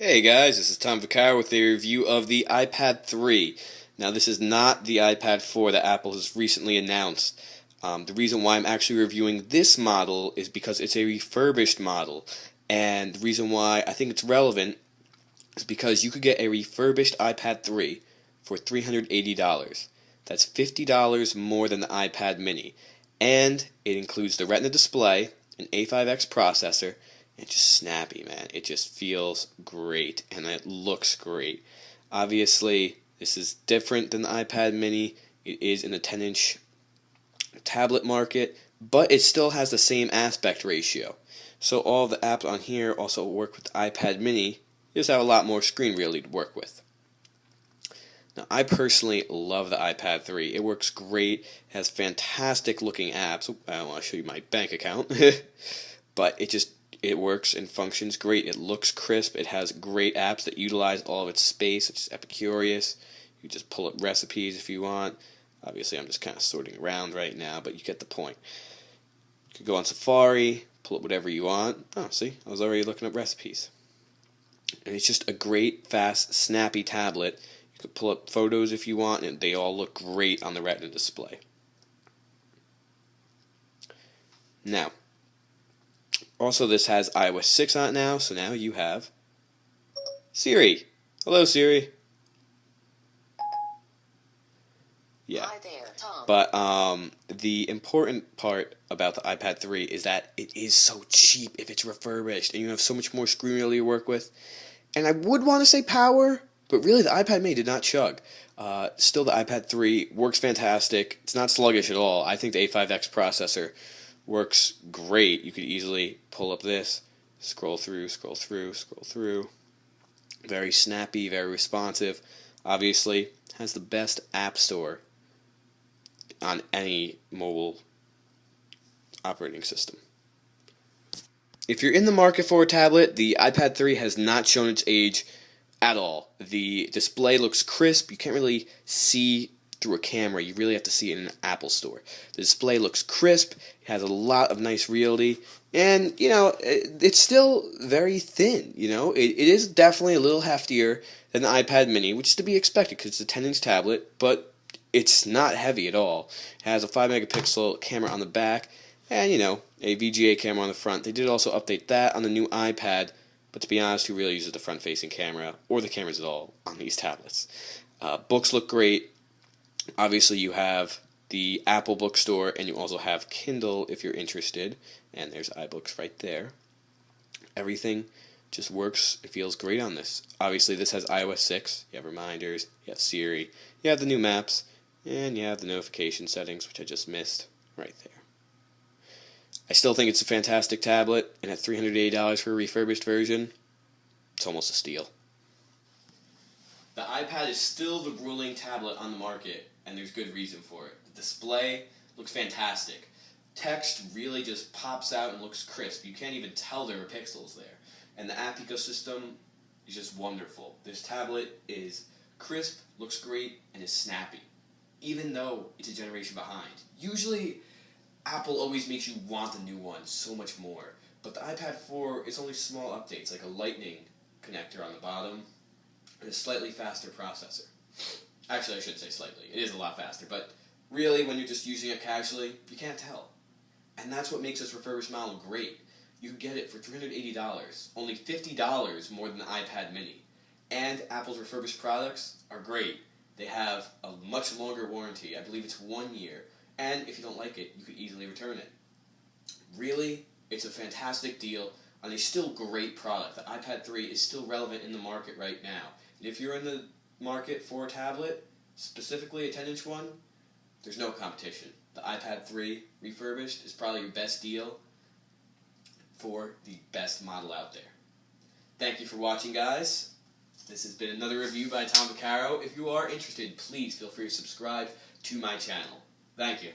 Hey guys, this is Tom Vaccaro with a review of the iPad 3. Now this is not the iPad 4 that Apple has recently announced. The reason why I'm actually reviewing this model is because it's a refurbished model. And the reason why I think it's relevant is because you could get a refurbished iPad 3 for $380. That's $50 more than the iPad mini. And it includes the Retina display, an A5X processor. It's just snappy, man. It just feels great, and it looks great. Obviously, this is different than the iPad mini. It is in the 10-inch tablet market, but it still has the same aspect ratio. So all the apps on here also work with the iPad mini. You just have a lot more screen really to work with. Now, I personally love the iPad 3. It works great. It has fantastic looking apps. I don't want to show you my bank account, but it works and functions great. It looks crisp. It has great apps that utilize all of its space, such as Epicurious. You just pull up recipes if you want. Obviously, I'm just kind of sorting around right now, but you get the point. You could go on Safari, pull up whatever you want. Oh, see, I was already looking up recipes. And it's just a great, fast, snappy tablet. You could pull up photos if you want, and they all look great on the Retina display. Now, also, this has iOS 6 on it now, so now you have Siri. Hello, Siri. Yeah. Hi there, Tom. But the important part about the iPad 3 is that it is so cheap if it's refurbished, and you have so much more screen really to work with. And I would want to say power, but really the iPad mini did not chug. Still, the iPad 3 works fantastic. It's not sluggish at all. I think the A5X processor works great. You could easily pull up this, scroll through. Very snappy, very responsive. Obviously, has the best app store on any mobile operating system. If you're in the market for a tablet, the iPad 3 has not shown its age at all. The display looks crisp. You can't really see through a camera. You really have to see it in an Apple store. The display looks crisp. It has a lot of nice reality, and it's still very thin. It is definitely a little heftier than the iPad mini, which is to be expected because it's a 10-inch tablet, but it's not heavy at all. It has a 5-megapixel camera on the back and a VGA camera on the front. They did also update that on the new iPad, but to be honest, who really uses the front-facing camera or the cameras at all on these tablets? Books look great. Obviously, you have the Apple bookstore, and you also have Kindle if you're interested, and there's iBooks right there. Everything just works and feels great on this. Obviously, this has iOS 6. You have reminders, you have Siri, you have the new maps, and you have the notification settings, which I just missed right there. I still think it's a fantastic tablet, and at $380 for a refurbished version, it's almost a steal. The iPad is still the ruling tablet on the market, and there's good reason for it. The display looks fantastic. Text really just pops out and looks crisp. You can't even tell there are pixels there. And the app ecosystem is just wonderful. This tablet is crisp, looks great, and is snappy, even though it's a generation behind. Usually, Apple always makes you want the new one so much more. But the iPad 4 is only small updates, like a lightning connector on the bottom, and a slightly faster processor. Actually, I shouldn't say slightly. It is a lot faster, but really, when you're just using it casually, you can't tell. And that's what makes this refurbished model great. You can get it for $380, only $50 more than the iPad mini. And Apple's refurbished products are great. They have a much longer warranty. I believe it's 1 year. And if you don't like it, you could easily return it. Really, it's a fantastic deal on a still great product. The iPad 3 is still relevant in the market right now. And if you're in the market for a tablet, specifically a 10-inch one, there's no competition. The iPad 3 refurbished is probably your best deal for the best model out there. Thank you for watching, guys. This has been another review by Tom Vaccaro. If you are interested, please feel free to subscribe to my channel. Thank you.